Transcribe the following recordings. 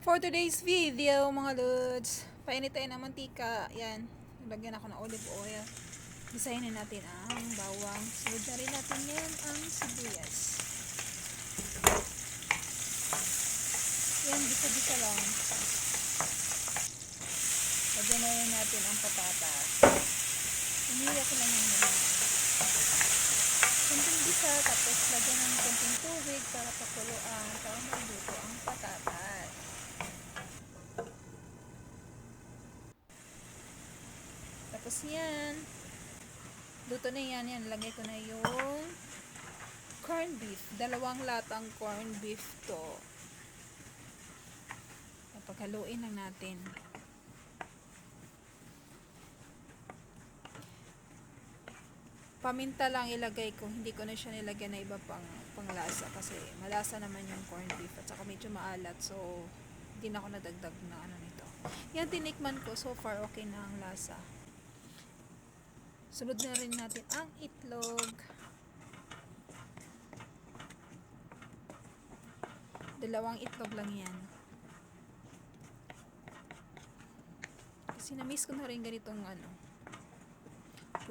For today's video, mga lods, painit tayo ng mantika. Yan, nilagyan ako ng olive oil. Isahin natin ang bawang. Sunod na rin natin yan ang sibuyas. Yan, bisa-bisa lang. Lagyan na rin natin ang patatas. Umila ko lang yung mga. Kunting bisa, tapos lagyan ng kunting tubig para pakuluan, para maluto ang patatas. Tapos yan, luto na yan, lagay ko na yung corned beef. 2 latang corned beef to. Paghaluin lang natin. Paminta lang ilagay ko, hindi ko na siya nilagyan na iba panglasa kasi malasa naman yung corned beef at saka medyo maalat, so hindi na ako nadagdag na ano nito. Yan, tinikman ko, so far okay na ang lasa. Sunod na rin natin ang itlog. 2 itlog lang yan. Kasi na-miss ko na rin ganitong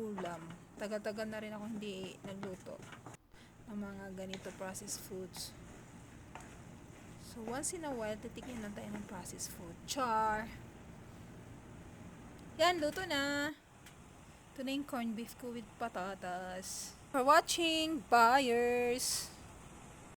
ulam. Tagal-tagal na rin ako hindi nagluto ng mga ganito processed foods. So once in a while, titignan lang tayo ng processed food. Char! Yan, luto na! Ito na yung corned beef ko with patatas. For watching, buyers!